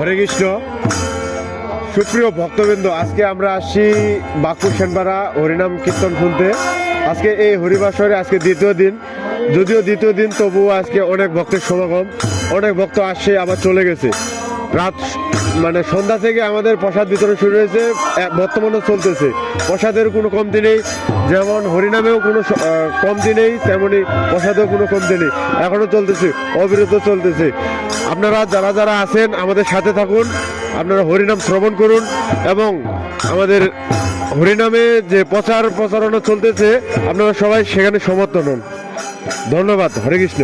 হরে কৃষ্ণ। সুপ্রিয় ভক্তবৃন্দ, আজকে আমরা আসছি বাঁকুড় সেনপাড়া হরিনাম কীর্তন শুনতে। আজকে এই হরিবাসরে আজকে দ্বিতীয় দিন, যদিও দ্বিতীয় দিন তবুও আজকে অনেক ভক্তের সমাগম। অনেক ভক্ত আসছে আবার চলে গেছে। রাত সন্ধ্যা থেকে আমাদের প্রসাদ বিতরণ শুরু হয়েছে, বর্তমানে চলতেছে। প্রসাদের কোনো কমতি নেই, যেমন হরিনামেও কোনো কমতি নেই, তেমনি প্রসাদেও কোনো কমতি নেই। এখনও চলতেছে, অবিরত চলতেছে। আপনারা যারা যারা আছেন আমাদের সাথে থাকুন, আপনারা হরিনাম শ্রবণ করুন এবং আমাদের হরিনামে যে প্রচারণা চলতেছে আপনারা সবাই সেখানে সমর্থন হন। ধন্যবাদ। হরে কৃষ্ণ।